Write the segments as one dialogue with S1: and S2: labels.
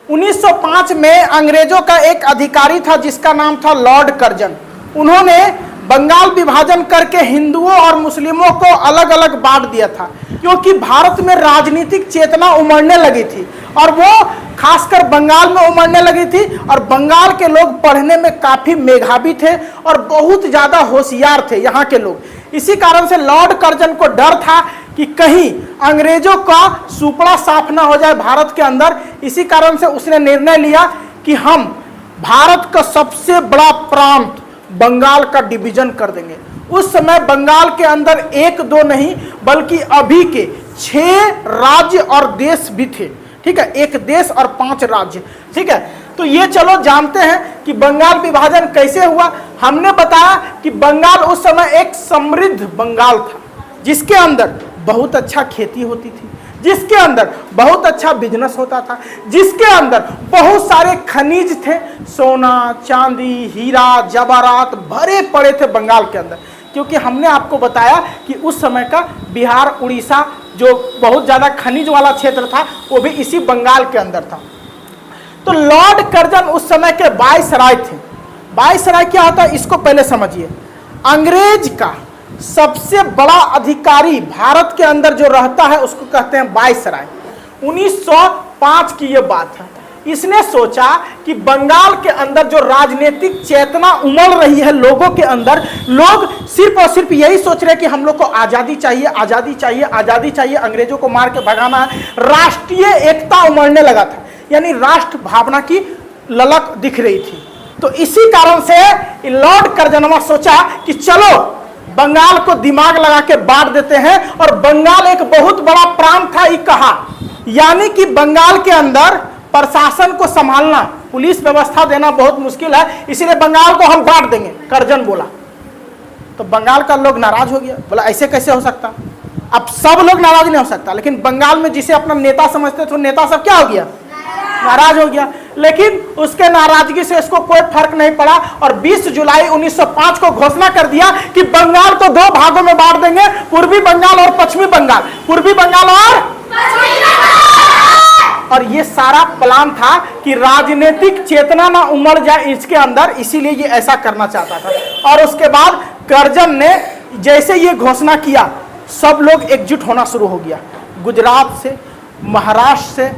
S1: 1905 में अंग्रेजों का एक अधिकारी था जिसका नाम था लॉर्ड कर्जन। उन्होंने बंगाल विभाजन करके हिंदुओं और मुस्लिमों को अलग अलग बांट दिया था, क्योंकि भारत में राजनीतिक चेतना उमड़ने लगी थी और वो खासकर बंगाल में उमड़ने लगी थी। और बंगाल के लोग पढ़ने में काफी मेधावी थे और बहुत ज्यादा होशियार थे यहाँ के लोग। इसी कारण से लॉर्ड कर्जन को डर था कि कहीं अंग्रेजों का सुपड़ा साफ ना हो जाए भारत के अंदर। इसी कारण से उसने निर्णय लिया कि हम भारत का सबसे बड़ा प्रांत बंगाल का डिवीजन कर देंगे। उस समय बंगाल के अंदर एक दो नहीं बल्कि अभी के 6 राज्य और देश भी थे, ठीक है, एक देश और 5 राज्य, ठीक है। तो ये चलो जानते हैं कि बंगाल विभाजन कैसे हुआ। हमने बताया कि बंगाल उस समय एक समृद्ध बंगाल था जिसके अंदर बहुत अच्छा खेती होती थी, जिसके अंदर बहुत अच्छा बिजनेस होता था, जिसके अंदर बहुत सारे खनिज थे, सोना चांदी हीरा जवाहरात भरे पड़े थे बंगाल के अंदर। क्योंकि हमने आपको बताया कि उस समय का बिहार उड़ीसा जो बहुत ज़्यादा खनिज वाला क्षेत्र था वो भी इसी बंगाल के अंदर था। तो लॉर्ड कर्जन उस समय के वायसराय थे। वायसराय क्या होता है इसको पहले समझिए। अंग्रेज का सबसे बड़ा अधिकारी भारत के अंदर जो रहता है उसको कहते हैं वायसराय। 1905 की ये बात है। इसने सोचा कि बंगाल के अंदर जो राजनीतिक चेतना उमड़ रही है लोगों के अंदर, लोग सिर्फ और सिर्फ यही सोच रहे हैं कि हम लोग को आज़ादी चाहिए, आज़ादी चाहिए, आज़ादी चाहिए, अंग्रेजों को मार के भगाना है। राष्ट्रीय एकता उमड़ने लगा था, यानी राष्ट्र भावना की ललक दिख रही थी। तो इसी कारण से लॉर्ड कर्जनवा सोचा कि चलो बंगाल को दिमाग लगा के बांट देते हैं। और बंगाल एक बहुत बड़ा प्रांत था, ये कहा, यानी कि बंगाल के अंदर प्रशासन को संभालना, पुलिस व्यवस्था देना बहुत मुश्किल है, इसीलिए बंगाल को हम बांट देंगे, कर्जन बोला। तो बंगाल का लोग नाराज हो गया, बोला ऐसे कैसे हो सकता। अब सब लोग नाराज नहीं हो सकता, लेकिन बंगाल में जिसे अपना नेता समझते थे नेता सब क्या हो गया, नाराज हो गया। लेकिन उसके नाराजगी से इसको कोई फर्क नहीं पड़ा और 20 जुलाई 1905 को घोषणा कर दिया कि बंगाल को 2 भागों में बांट देंगे, पूर्वी बंगाल और पश्चिमी बंगाल, पूर्वी बंगाल और ये सारा प्लान था कि राजनीतिक चेतना ना उमड़ जाए इसके अंदर, इसीलिए ये ऐसा करना चाहता था। और उसके बाद कर्जन ने जैसे ये घोषणा किया सब लोग एकजुट होना शुरू हो गया। गुजरात से, महाराष्ट्र से,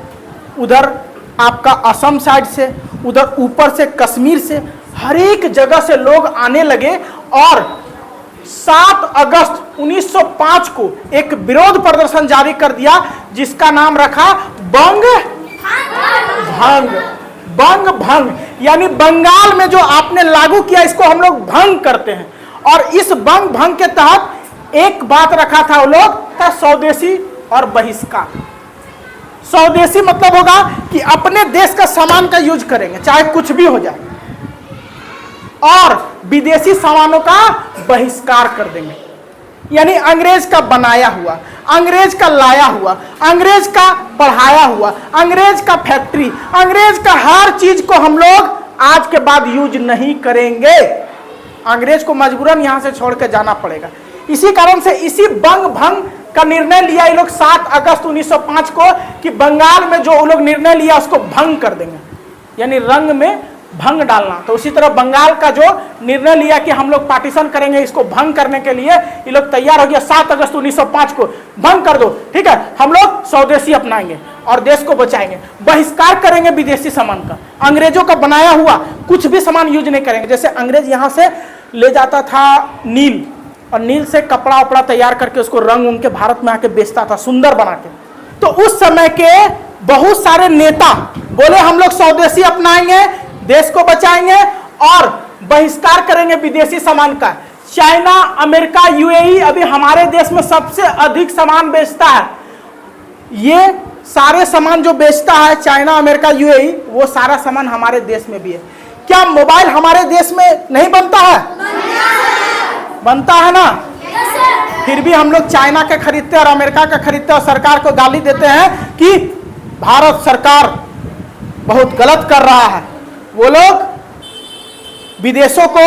S1: उधर आपका असम साइड से, उधर ऊपर से कश्मीर से, हर एक जगह से लोग आने लगे। और 7 अगस्त 1905 को एक विरोध प्रदर्शन जारी कर दिया जिसका नाम रखा बंग भंग। बंग भंग यानी बंगाल में जो आपने लागू किया इसको हम लोग भंग करते हैं। और इस बंग भंग के तहत एक बात रखा था वो लोग था स्वदेशी और बहिष्कार। स्वदेशी मतलब होगा कि अपने देश का सामान का यूज करेंगे चाहे कुछ भी हो जाए, और विदेशी सामानों का बहिष्कार कर देंगे। यानी अंग्रेज का बनाया हुआ, अंग्रेज का लाया हुआ, अंग्रेज का पढ़ाया हुआ, अंग्रेज का फैक्ट्री, अंग्रेज का हर चीज को हम लोग आज के बाद यूज नहीं करेंगे। अंग्रेज को मजबूरन यहां से छोड़ के जाना पड़ेगा। इसी कारण से इसी बंग भंग का निर्णय लिया ये लोग 7 अगस्त 1905 को कि बंगाल में जो वो लोग निर्णय लिया उसको भंग कर देंगे, यानी रंग में भंग डालना। तो उसी तरह बंगाल का जो निर्णय लिया कि हम लोग पार्टीशन करेंगे, इसको भंग करने के लिए ये लोग तैयार हो गया। 7 अगस्त 1905 को भंग कर दो, ठीक है, हम लोग स्वदेशी अपनाएंगे और देश को बचाएंगे, बहिष्कार करेंगे विदेशी सामान का, अंग्रेजों का बनाया हुआ कुछ भी सामान यूज नहीं करेंगे। जैसे अंग्रेज यहाँ से ले जाता था नील, और नील से कपड़ा उपड़ा तैयार करके उसको रंग उनके भारत में आके बेचता था सुंदर बना के। तो उस समय के बहुत सारे नेता बोले हम लोग स्वदेशी अपनाएंगे, देश को बचाएंगे और बहिष्कार करेंगे विदेशी सामान का। चाइना, अमेरिका, यूएई अभी हमारे देश में सबसे अधिक सामान बेचता है। ये सारे सामान जो बेचता है चाइना, अमेरिका, यूएई, वो सारा सामान हमारे देश में भी है। क्या मोबाइल हमारे देश में नहीं बनता है? बनता है ना। फिर भी हम लोग चाइना के खरीदते और अमेरिका का खरीदते और सरकार को गाली देते हैं कि भारत सरकार बहुत गलत कर रहा है। वो लोग विदेशों को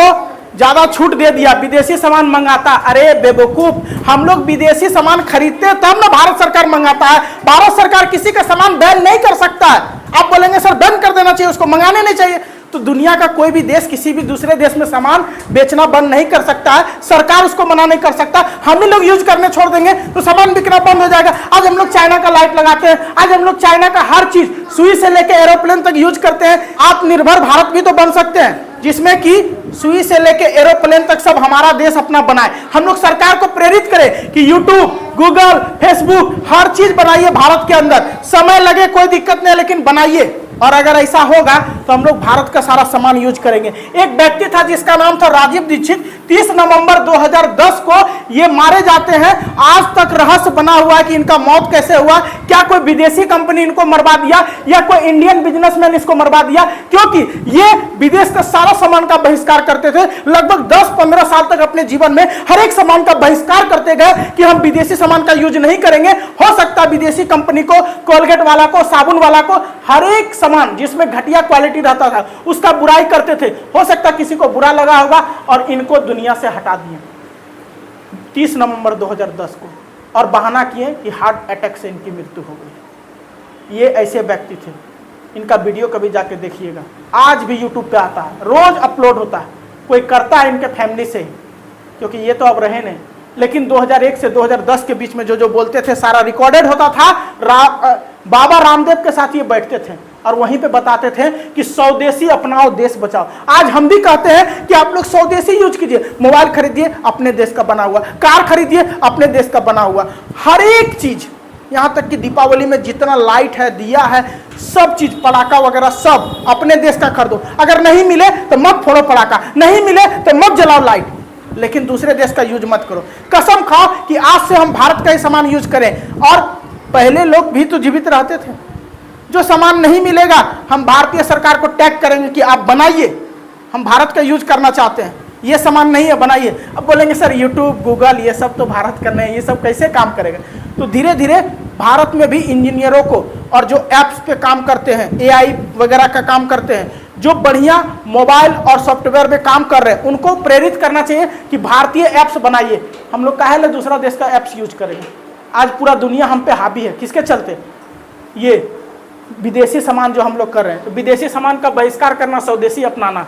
S1: ज्यादा छूट दे दिया, विदेशी सामान मंगाता। अरे बेवकूफ, हम लोग विदेशी सामान खरीदते हैं तब ना भारत सरकार मंगाता है। भारत सरकार किसी का सामान बैन नहीं कर सकता है। आप बोलेंगे सर बैन कर देना चाहिए, उसको मंगाने नहीं चाहिए। तो दुनिया का कोई भी देश किसी भी दूसरे देश में सामान बेचना बंद नहीं कर सकता है, सरकार उसको मना नहीं कर सकता। हम ही लोग यूज करने छोड़ देंगे तो सामान बिकना बंद हो जाएगा। आज हम लोग चाइना का लाइट लगाते हैं, आज हम लोग चाइना का हर चीज सुई से लेकर एरोप्लेन तक यूज करते हैं। आत्मनिर्भर भारत भी तो बन सकते हैं, जिसमें कि सुई से लेके एरोप्लेन तक सब हमारा देश अपना बनाए। हम लोग सरकार को प्रेरित करें कि यूट्यूब, गूगल, फेसबुक हर चीज बनाइए भारत के अंदर। समय लगे कोई दिक्कत नहीं, लेकिन बनाइए। और अगर ऐसा होगा तो हम लोग भारत का सारा सामान यूज करेंगे। एक व्यक्ति था जिसका नाम था राजीव दीक्षित। 30 नवंबर 2010 को ये मारे जाते हैं। आज तक रहस्य बना हुआ है कि इनका मौत कैसे हुआ। क्या कोई विदेशी कंपनी इनको मरवा दिया या कोई इंडियन बिजनेसमैन इसको मरवा दिया? क्योंकि ये विदेश का सारा सामान का बहिष्कार करते थे। लगभग 10-15 साल तक अपने जीवन में हर एक सामान का बहिष्कार करते गए कि हम विदेशी सामान का यूज नहीं करेंगे। हो सकता है विदेशी कंपनी को, कोलगेट वाला को, साबुन वाला को, हर एक सामान जिसमें घटिया क्वालिटी रहता था उसका बुराई करते थे। हो सकता किसी को बुरा लगा होगा और इनको दुनिया से हटा दिए 30 नवंबर 2010 को, और बहाना किए कि हार्ट अटैक से इनकी मृत्यु हो गई। ये ऐसे व्यक्ति थे। इनका वीडियो कभी जाके देखिएगा, आज भी यूट्यूब पे आता है, रोज अपलोड होता है। कोई करता है इनके फैमिली से ही, क्योंकि ये तो अब रहे नहीं। लेकिन 2001 से 2010 के बीच में जो बोलते थे सारा रिकॉर्डेड होता था। बाबा रामदेव के साथ ये बैठते थे और वहीं पे बताते थे कि स्वदेशी अपनाओ, देश बचाओ। आज हम भी कहते हैं कि आप लोग स्वदेशी यूज कीजिए। मोबाइल खरीदिए अपने देश का बना हुआ, कार खरीदिए अपने देश का बना हुआ, हर एक चीज, यहाँ तक कि दीपावली में जितना लाइट है, दिया है, सब चीज, पटाखा वगैरह सब अपने देश का खरीदो। अगर नहीं मिले तो मत फोड़ो पटाखा, नहीं मिले तो मत जलाओ लाइट, लेकिन दूसरे देश का यूज मत करो। कसम खाओ कि आज से हम भारत का ही सामान यूज करें। और पहले लोग भी तो जीवित रहते थे। जो सामान नहीं मिलेगा हम भारतीय सरकार को टैग करेंगे कि आप बनाइए, हम भारत का यूज करना चाहते हैं, ये सामान नहीं है बनाइए। अब बोलेंगे सर यूट्यूब, गूगल ये सब तो भारत करने हैं, ये सब कैसे काम करेगा? तो धीरे धीरे भारत में भी इंजीनियरों को, और जो ऐप्स पे काम करते हैं, AI वगैरह का काम करते हैं, जो बढ़िया मोबाइल और सॉफ्टवेयर पे काम कर रहे हैं, उनको प्रेरित करना चाहिए कि भारतीय ऐप्स बनाइए। हम लोग काहे ले दूसरा देश का ऐप्स यूज करेंगे? आज पूरा दुनिया हम पे हावी है, किसके चलते? ये विदेशी सामान जो हम लोग कर रहे हैं। तो विदेशी सामान का बहिष्कार करना, स्वदेशी अपनाना।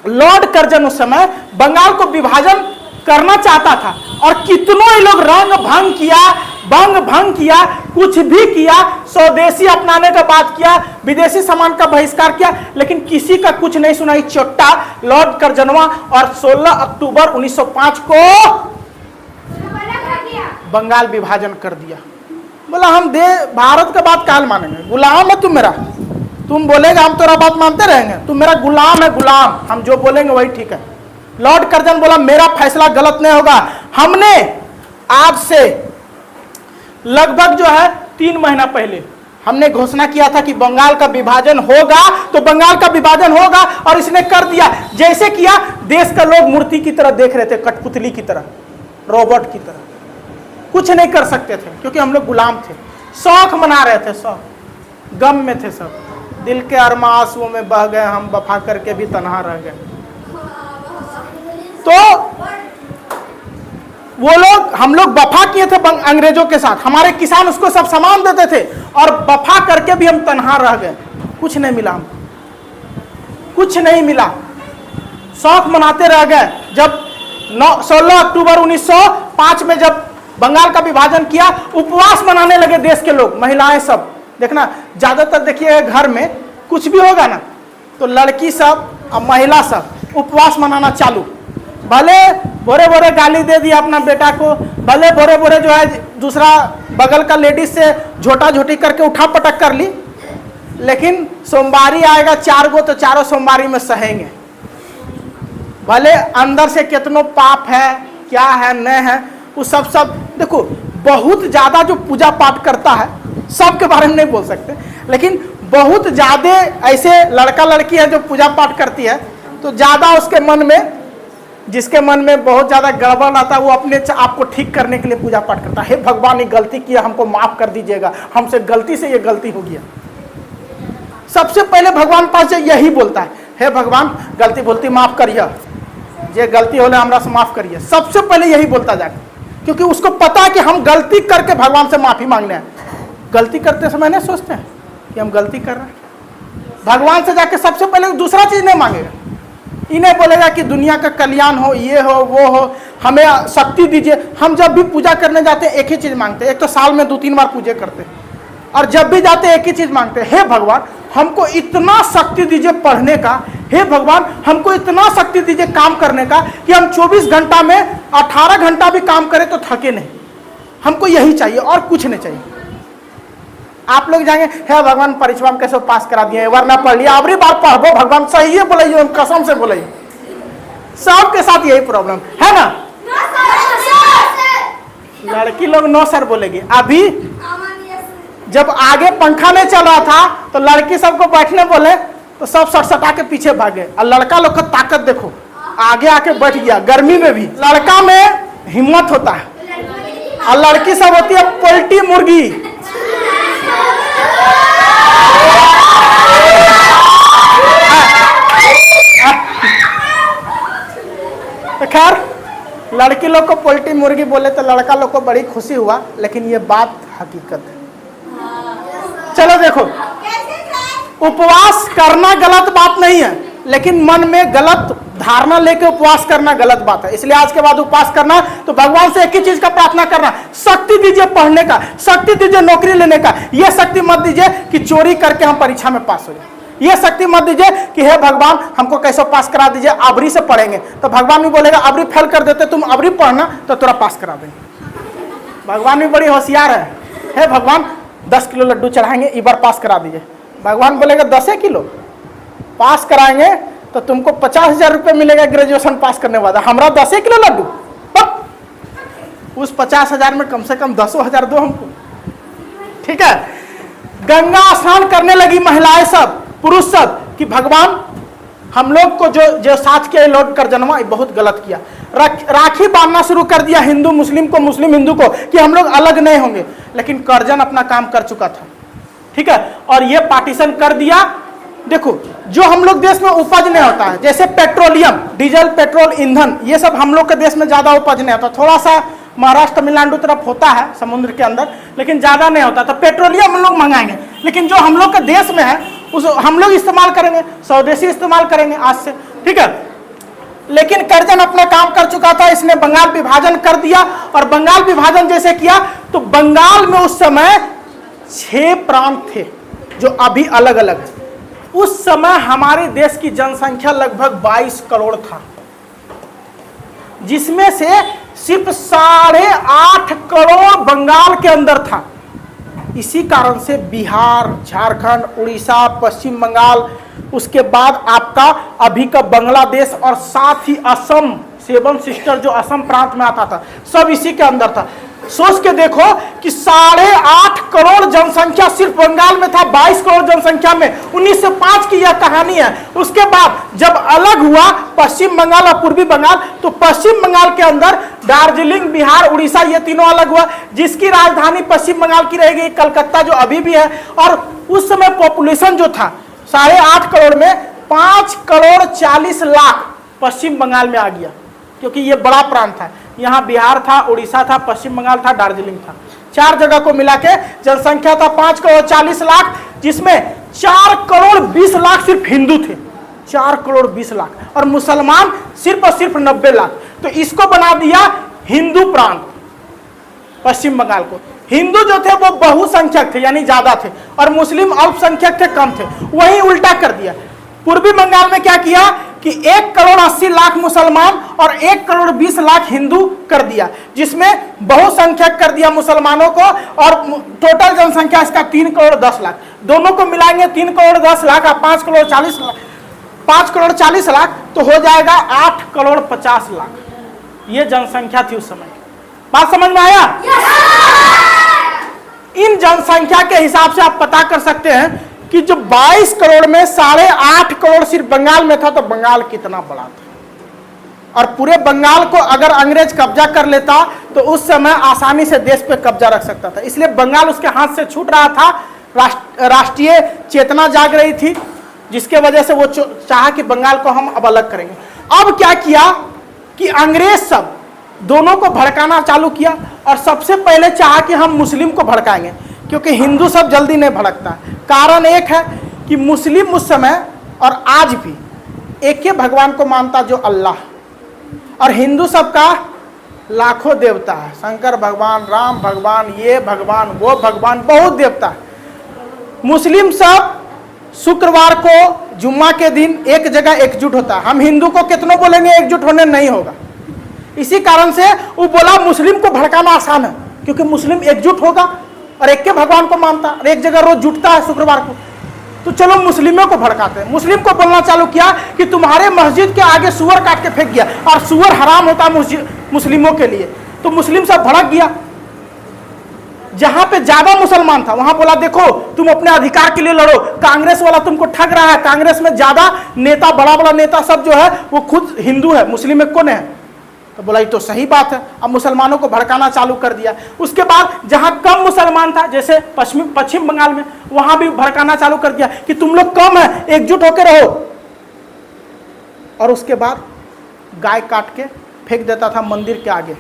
S1: लॉर्ड कर्जन उस समय बंगाल को विभाजन करना चाहता था और कितनों ही लोग रंग भंग किया, कुछ भी किया, स्वदेशी अपनाने का बात किया, विदेशी सामान का बहिष्कार किया, लेकिन किसी का कुछ नहीं सुनाई चोट्टा लॉर्ड कर्जनवा। और 16 अक्टूबर 1905 को बंगाल विभाजन कर दिया। बोला हम भारत का बात काल मानेंगे? गुलाम है तुम मेरा, तुम बोलेगा हम तेरा बात मानते रहेंगे, तुम मेरा गुलाम है, गुलाम, हम जो बोलेंगे वही ठीक है। लॉर्ड कर्जन बोला मेरा फैसला गलत नहीं होगा। हमने आज से लगभग जो है 3 महीना पहले हमने घोषणा किया था कि बंगाल का विभाजन होगा, तो बंगाल का विभाजन होगा, और इसने कर दिया। जैसे किया, देश का लोग मूर्ति की तरह देख रहे थे, कठपुतली की तरह, रोबोट की तरह, कुछ नहीं कर सकते थे, क्योंकि हम लोग गुलाम थे। शौक मना रहे थे, शौक, गम में थे सब, दिल के अरमा आंसुओं में बह गए, हम वफा करके भी तन्हा रह गए। तो वो लोग, हम लोग वफा किए थे अंग्रेजों के साथ, हमारे किसान उसको सब सामान देते थे, और वफा करके भी हम तन्हा रह गए, कुछ नहीं मिला हमको, कुछ नहीं मिला, शौक मनाते रह गए। जब 16 अक्टूबर 1905 में जब बंगाल का विभाजन किया, उपवास मनाने लगे देश के लोग, महिलाएं सब। देखना ज्यादातर देखिए घर में कुछ भी होगा ना तो लड़की सब और महिला सब उपवास मनाना चालू। भले बोरे बोरे गाली दे दिया अपना बेटा को, भले बोरे बोरे जो है दूसरा बगल का लेडीज से झोटा झोटी करके उठा पटक कर ली, लेकिन सोमवारी आएगा 4 गो तो चारों सोमवारी में सहेंगे। भले अंदर से कितनों पाप है, क्या है, न है, वो सब देखो। बहुत ज्यादा जो पूजा पाठ करता है, सबके बारे में नहीं बोल सकते, लेकिन बहुत ज्यादा ऐसे लड़का लड़की है जो पूजा पाठ करती है, तो ज्यादा उसके मन में, जिसके मन में बहुत ज्यादा गड़बड़ आता है, वो अपने आप को ठीक करने के लिए पूजा पाठ करता है। हे भगवान ये गलती किया, हमको माफ कर दीजिएगा, हमसे गलती से ये गलती हो गया। सबसे पहले भगवान पास यही बोलता है, हे भगवान गलती बोलती माफ करिए। जे गलती होले हमरा से माफ करिए, सबसे पहले यही बोलता जाके, क्योंकि उसको पता है कि हम गलती करके भगवान से माफी मांगने हैं। गलती करते समय नहीं सोचते हैं कि हम गलती कर रहे हैं। भगवान से जाके सबसे पहले दूसरा चीज नहीं मांगेगा, ये नहीं बोलेगा कि दुनिया का कल्याण हो, ये हो, वो हो, हमें शक्ति दीजिए। हम जब भी पूजा करने जाते हैं एक ही चीज मांगते हैं, एक तो साल में 2-3 बार पूजा करते हैं, और जब भी जाते हैं एक ही चीज मांगते हैं, हे भगवान हमको इतना शक्ति दीजिए पढ़ने का, हे भगवान हमको इतना शक्ति दीजिए काम करने का कि हम 24 घंटा में 18 घंटा भी काम करें तो थके नहीं। हमको यही चाहिए और कुछ नहीं चाहिए। आप लोग जाएंगे, हे भगवान परीक्षा में कैसे पास करा दिए, वरना पढ़ लिया, अगली बार पढ़ो भगवान, सही है बोलिए, कसम से बोलिए। सबके साथ यही प्रॉब्लम है ना। लड़की लोग नो सर बोलेगी। अभी जब आगे पंखा नहीं चल रहा था तो लड़की सबको बैठने बोले तो सब सटसटा के पीछे भागे, और लड़का लोग का ताकत देखो, आगे आके बैठ गया। गर्मी में भी लड़का में हिम्मत होता है, और लड़की सब होती है पोल्ट्री मुर्गी। तो खैर लड़की लोग को पोल्ट्री मुर्गी बोले तो लड़का लोग को बड़ी खुशी हुआ, लेकिन ये बात हकीकत है। चलो देखो, उपवास करना गलत बात नहीं है, लेकिन मन में गलत धारणा लेके उपवास करना गलत बात है। इसलिए आज के बाद उपवास करना तो भगवान से एक ही चीज का प्रार्थना करना, शक्ति दीजिए पढ़ने का, शक्ति दीजिए नौकरी लेने का। यह शक्ति मत दीजिए कि चोरी करके हम परीक्षा में पास हो जाए। यह शक्ति मत दीजिए कि हे भगवान हमको कैसे पास करा दीजिए, अबरी से पढ़ेंगे। तो भगवान भी बोलेगा अबरी फेल कर देते, तुम अबरी पढ़ना तो तुरा पास करा देंगे। भगवान भी बड़ी होशियार है, हे भगवान 10 किलो लड्डू चढ़ाएंगे, इस बार पास करा दीजिए। भगवान बोलेगा 10 किलो पास कराएंगे तो तुमको 50,000 रुपये मिलेगा ग्रेजुएशन पास करने वाला, हमारा 10 किलो लड्डू। उस 50,000 में कम से कम 10,000 दो हमको, ठीक है। गंगा स्नान करने लगी महिलाएं सब, पुरुष सब, कि भगवान हम लोग को जो साथ किया लौट कर जन्मा, बहुत गलत किया। राखी बांधना शुरू कर दिया हिंदू मुस्लिम को, मुस्लिम हिंदू को, कि हम लोग अलग नहीं होंगे। लेकिन कर्जन अपना काम कर चुका था, ठीक है, और ये पार्टीशन कर दिया। देखो जो हम लोग देश में उपज नहीं होता है, जैसे पेट्रोलियम, डीजल, पेट्रोल, ईंधन, ये सब हम लोग के देश में ज्यादा उपज नहीं होता। थोड़ा सा महाराष्ट्र तमिलनाडु तरफ होता है समुद्र के अंदर, लेकिन ज्यादा नहीं होता। तो पेट्रोलियम हम लोग मंगाएंगे, लेकिन जो हम लोग के देश में है उस हम लोग इस्तेमाल करेंगे, स्वदेशी इस्तेमाल करेंगे आज से, ठीक है। लेकिन कर्जन अपना काम कर चुका था, इसने बंगाल विभाजन कर दिया। और बंगाल विभाजन जैसे किया तो बंगाल में उस समय 6 प्रांत थे जो अभी अलग अलग है। उस समय हमारे देश की जनसंख्या लगभग 22 करोड़ था, जिसमें से सिर्फ 8.5 करोड़ बंगाल के अंदर था। इसी कारण से बिहार, झारखंड, उड़ीसा, पश्चिम बंगाल, उसके बाद आपका अभी का बांग्लादेश, और साथ ही असम, 7 सिस्टर जो असम प्रांत में आता था, सब इसी के अंदर था। सोच के देखो कि 8.5 करोड़ जनसंख्या सिर्फ बंगाल में था, 22 करोड़ जनसंख्या में। 1905 की यह कहानी है। उसके बाद जब अलग हुआ पश्चिम बंगाल और पूर्वी बंगाल, तो पश्चिम बंगाल के अंदर दार्जिलिंग, बिहार, उड़ीसा, ये तीनों अलग हुआ, जिसकी राजधानी पश्चिम बंगाल की रहेगी कलकत्ता, जो अभी भी है। और उस समय पॉपुलेशन जो था 8.5 करोड़ में 5 करोड़ 40 लाख पश्चिम बंगाल में आ गया, क्योंकि ये बड़ा प्रांत था। यहाँ बिहार था, उड़ीसा था, पश्चिम बंगाल था, दार्जिलिंग था। 4 जगह को मिला के जनसंख्या था 5 करोड़ 40 लाख, जिसमें 4 करोड़ 20 लाख सिर्फ हिंदू थे, 4 करोड़ 20 लाख, और मुसलमान सिर्फ और सिर्फ 90 लाख। तो इसको बना दिया हिंदू प्रांत पश्चिम बंगाल को। हिंदू जो थे वो बहुसंख्यक थे, यानी ज्यादा थे, और मुस्लिम अल्पसंख्यक थे, कम थे। वही उल्टा कर दिया। पूर्वी बंगाल में क्या किया कि 1 करोड़ 80 लाख मुसलमान और 1 करोड़ 20 लाख हिंदू कर दिया, जिसमें बहुसंख्यक कर दिया मुसलमानों को, और टोटल जनसंख्या इसका 3 करोड़ 10 लाख। दोनों को मिलाएंगे 3 करोड़ 10 लाख और 5 करोड़ 40 लाख, 5 करोड़ 40 लाख तो हो जाएगा 8 करोड़ 50 लाख। ये जनसंख्या थी उस समय। बात समझ में आया? इन जनसंख्या के हिसाब से आप पता कर सकते हैं कि जो 22 करोड़ में 8.5 करोड़ सिर्फ बंगाल में था, तो बंगाल कितना बड़ा था। और पूरे बंगाल को अगर अंग्रेज कब्जा कर लेता तो उस समय आसानी से देश पे कब्जा रख सकता था। इसलिए बंगाल उसके हाथ से छूट रहा था। राष्ट्रीय चेतना जाग रही थी, जिसके वजह से वो चाहा कि बंगाल को हम अब अलग करेंगे। अब क्या किया कि अंग्रेज सब दोनों को भड़काना चालू किया और सबसे पहले चाहा कि हम मुस्लिम को भड़काएंगे, क्योंकि हिंदू सब जल्दी नहीं भड़कता। कारण एक है कि मुस्लिम उस समय और आज भी एक ही भगवान को मानता जो अल्लाह, और हिंदू सब का लाखों देवता है, शंकर भगवान, राम भगवान, ये भगवान, वो भगवान, बहुत देवता है। मुस्लिम सब शुक्रवार को जुम्मा के दिन एक जगह एकजुट होता है। हम हिंदू को कितनों बोलेंगे एकजुट होने नहीं होगा। इसी कारण से वो बोला मुस्लिम को भड़काना आसान है, क्योंकि मुस्लिम एकजुट होगा और एक के भगवान को मानता और एक जगह रोज जुटता है शुक्रवार को, तो चलो मुस्लिमों को भड़काते हैं। मुस्लिम को बोलना चालू किया कि तुम्हारे मस्जिद के आगे सुअर काट के फेंक गया, और सुअर हराम होता है मुस्लिमों के लिए, तो मुस्लिम सब भड़क गया। जहां पे ज्यादा मुसलमान था वहां बोला देखो तुम अपने अधिकार के लिए लड़ो, कांग्रेस वाला तुमको ठग रहा है। कांग्रेस में ज्यादा नेता, बड़ा बड़ा नेता सब जो है वो खुद हिंदू है, मुस्लिम में कौन है? तो बोला ये तो सही बात है। अब मुसलमानों को भड़काना चालू कर दिया। उसके बाद जहां कम मुसलमान था, जैसे पश्चिम बंगाल में, वहां भी भड़काना चालू कर दिया कि तुम लोग कम है, एकजुट होकर रहो। और उसके बाद गाय काट के फेंक देता था मंदिर के आगे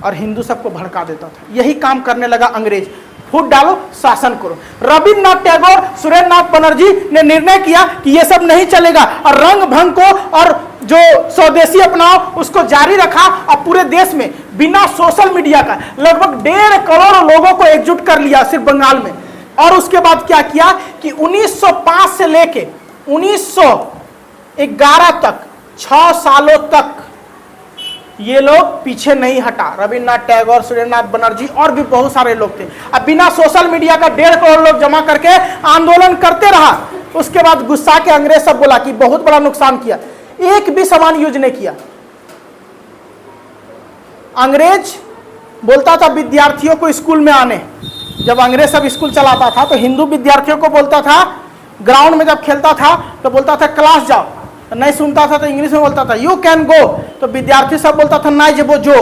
S1: और हिंदू सबको भड़का देता था। यही काम करने लगा अंग्रेज, फूट डालो, शासन करो। रविन्द्रनाथ टैगोर, सुरेंद्रनाथ बनर्जी ने निर्णय किया कि ये सब नहीं चलेगा, और रंग भंग को और जो स्वदेशी अपनाओ उसको जारी रखा। और पूरे देश में बिना सोशल मीडिया का लगभग 1.5 करोड़ लोगों को एकजुट कर लिया सिर्फ बंगाल में। और उसके बाद क्या किया कि 1905 से लेके 1911 तक, 6 सालों तक ये लोग पीछे नहीं हटा। रविन्द्रनाथ टैगोर, सुरेंद्रनाथ बनर्जी और भी बहुत सारे लोग थे। अब बिना सोशल मीडिया का 1.5 करोड़ लोग जमा करके आंदोलन करते रहा। उसके बाद गुस्सा के अंग्रेज सब बोला कि बहुत बड़ा नुकसान किया, एक भी सामान यूज नहीं किया। अंग्रेज बोलता था विद्यार्थियों को स्कूल में आने, जब अंग्रेज सब स्कूल चलाता था तो हिंदू विद्यार्थियों को बोलता था, ग्राउंड में जब खेलता था तो बोलता था क्लास जाओ, नहीं सुनता था तो इंग्लिश में बोलता था यू कैन गो, तो विद्यार्थी सब बोलता था नहीं जबो जो।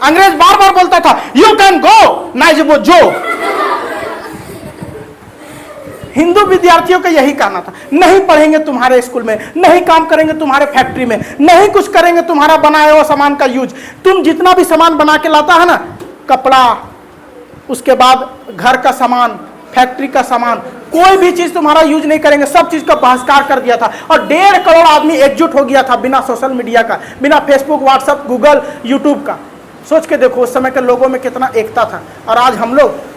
S1: अंग्रेज बार बार बोलता था यू कैन गो, नहीं जबो जो। हिंदू विद्यार्थियों का यही कहना था, नहीं पढ़ेंगे तुम्हारे स्कूल में, नहीं काम करेंगे तुम्हारे फैक्ट्री में, नहीं कुछ करेंगे तुम्हारा बनाया हुआ सामान का यूज। तुम जितना भी सामान बना के लाता है ना, कपड़ा, उसके बाद घर का सामान, फैक्ट्री का सामान, कोई भी चीज तुम्हारा यूज नहीं करेंगे, सब चीज का बहिष्कार कर दिया था। और 1.5 करोड़ आदमी एकजुट हो गया था बिना सोशल मीडिया का, बिना फेसबुक, व्हाट्सएप, गूगल, यूट्यूब का। सोच के देखो उस समय के लोगों में कितना एकता था। और आज हम लोग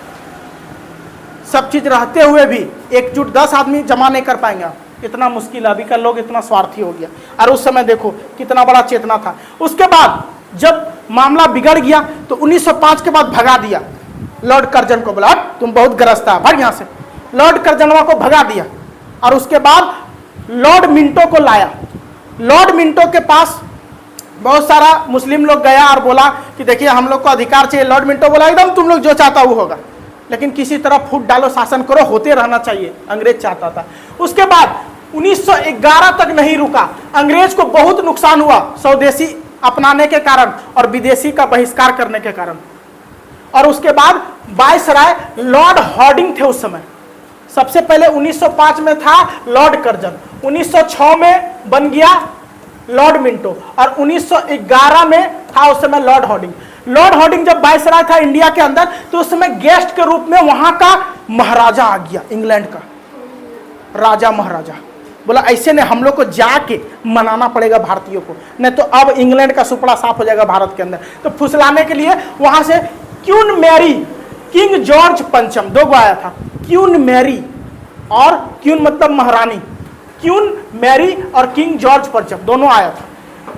S1: सब चीज रहते हुए भी एकजुट 10 आदमी जमा नहीं कर पाएंगे, इतना मुश्किल है। अभी का लोग इतना स्वार्थी हो गया, और उस समय देखो कितना बड़ा चेतना था। उसके बाद जब मामला बिगड़ गया तो 1905 के बाद भगा दिया लॉर्ड कर्जन को, बोला तुम बहुत ग्रस्त है, भाग यहाँ से। लॉर्ड कर्जनवा को भगा दिया और उसके बाद लॉर्ड मिंटो को लाया। लॉर्ड मिंटो के पास बहुत सारा मुस्लिम लोग गया और बोला कि देखिए हम लोग को अधिकार चाहिए। लॉर्ड मिंटो बोला एकदम तुम लोग जो चाहता वो होगा, लेकिन किसी तरह फूट डालो, शासन करो, होते रहना चाहिए, अंग्रेज चाहता था। उसके बाद 1911 तक नहीं रुका, अंग्रेज को बहुत नुकसान हुआ स्वदेशी अपनाने के कारण और विदेशी का बहिष्कार करने के कारण। और उसके बाद वायसराय लॉर्ड हॉर्डिंग थे उस समय। सबसे पहले 1905 में था लॉर्ड कर्जन, 1906 में बन गया लॉर्ड मिंटो, और 1911 में था उस समय लॉर्ड हॉर्डिंग। लॉर्ड हॉर्डिंग जब वायसराय था इंडिया के अंदर, तो उस समय गेस्ट के रूप में वहां का महाराजा आ गया, इंग्लैंड का राजा महाराजा। बोला ऐसे नहीं, हम लोग को जाके मनाना पड़ेगा भारतीयों को, नहीं तो अब इंग्लैंड का सुपड़ा साफ हो जाएगा भारत के अंदर। तो फुसलाने के लिए वहां से क्वीन मैरी, किंग जॉर्ज पंचम, 2 गो आया था, क्वीन मैरी और क्वीन मतलब महारानी, क्वीन मैरी और किंग जॉर्ज पंचम दोनों आया था।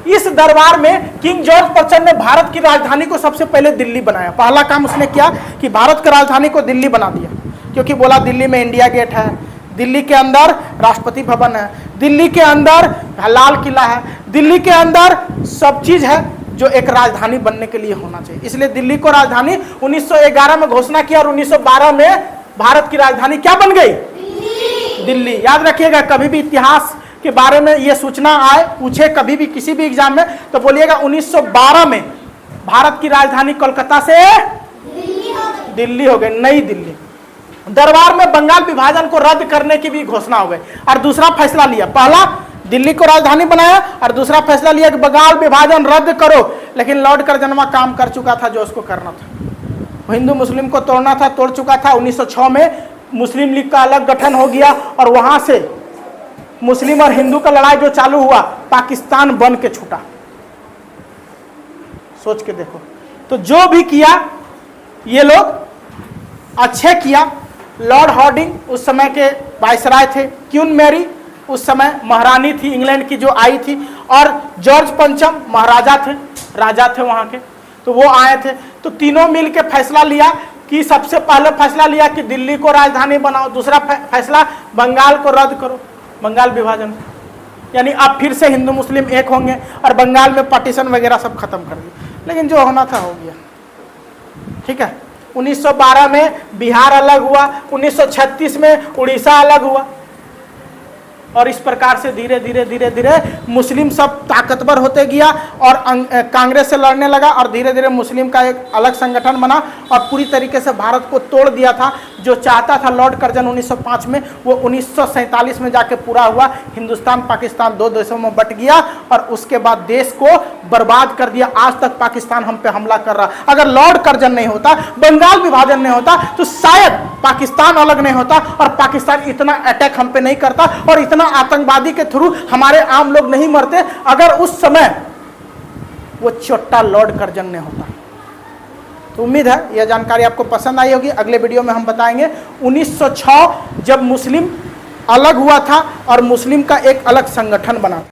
S1: इस दरबार में किंग जॉर्ज पंचम ने भारत की राजधानी को सबसे पहले दिल्ली बनाया। पहला काम उसने किया कि भारत की राजधानी को दिल्ली बना दिया, क्योंकि बोला दिल्ली में इंडिया गेट है, दिल्ली के अंदर राष्ट्रपति भवन है, दिल्ली के अंदर लाल किला है, दिल्ली के अंदर सब चीज है जो एक राजधानी बनने के लिए होना चाहिए। इसलिए दिल्ली को राजधानी 1911 में घोषणा किया और 1912 में भारत की राजधानी क्या बन गई? दिल्ली। याद रखिएगा, कभी भी इतिहास के बारे में ये सूचना आए, पूछे कभी भी किसी भी एग्जाम में, तो बोलिएगा 1912 में भारत की राजधानी कोलकाता से दिल्ली हो गई, नई दिल्ली। दरबार में बंगाल विभाजन को रद्द करने की भी घोषणा हो गई और दूसरा फैसला लिया। पहला दिल्ली को राजधानी बनाया और दूसरा फैसला लिया कि बंगाल विभाजन रद्द करो। लेकिन लॉर्ड कर्जनवा काम कर चुका था जो उसको करना था। हिंदू मुस्लिम को तोड़ना था, तोड़ चुका था। 1906 में मुस्लिम लीग का अलग गठन हो गया और वहां से मुस्लिम और हिंदू का लड़ाई जो चालू हुआ, पाकिस्तान बन के छूटा। सोच के देखो। तो जो भी किया ये लोग अच्छे किया। लॉर्ड हार्डिंग उस समय के वायसराय थे, क्वीन मैरी उस समय महारानी थी इंग्लैंड की जो आई थी, और जॉर्ज पंचम महाराजा थे, राजा थे वहां के, तो वो आए थे। तो तीनों मिल के फैसला लिया कि सबसे पहले फैसला लिया कि दिल्ली को राजधानी बनाओ, दूसरा फैसला बंगाल को रद्द करो, बंगाल विभाजन, यानी अब फिर से हिंदू मुस्लिम एक होंगे और बंगाल में पार्टीशन वगैरह सब खत्म कर दिया। लेकिन जो होना था हो गया, ठीक है। 1912 में बिहार अलग हुआ, 1936 में उड़ीसा अलग हुआ, और इस प्रकार से धीरे धीरे धीरे धीरे मुस्लिम सब ताकतवर होते गया और कांग्रेस से लड़ने लगा, और धीरे धीरे मुस्लिम का एक अलग संगठन बना और पूरी तरीके से भारत को तोड़ दिया था। जो चाहता था लॉर्ड कर्जन 1905 में, वो 1947 में जाके पूरा हुआ। हिंदुस्तान पाकिस्तान दो देशों में बट गया और उसके बाद देश को बर्बाद कर दिया। आज तक पाकिस्तान हम पे हमला कर रहा। अगर लॉर्ड कर्जन नहीं होता, बंगाल विभाजन नहीं होता, तो शायद पाकिस्तान अलग नहीं होता और पाकिस्तान इतना अटैक हम पे नहीं करता और इतना आतंकवादी के थ्रू हमारे आम लोग नहीं मरते, अगर उस समय वो चोट्टा लॉर्ड कर्जन ने होता। तो उम्मीद है यह जानकारी आपको पसंद आई होगी। अगले वीडियो में हम बताएंगे 1906 जब मुस्लिम अलग हुआ था और मुस्लिम का एक अलग संगठन बना।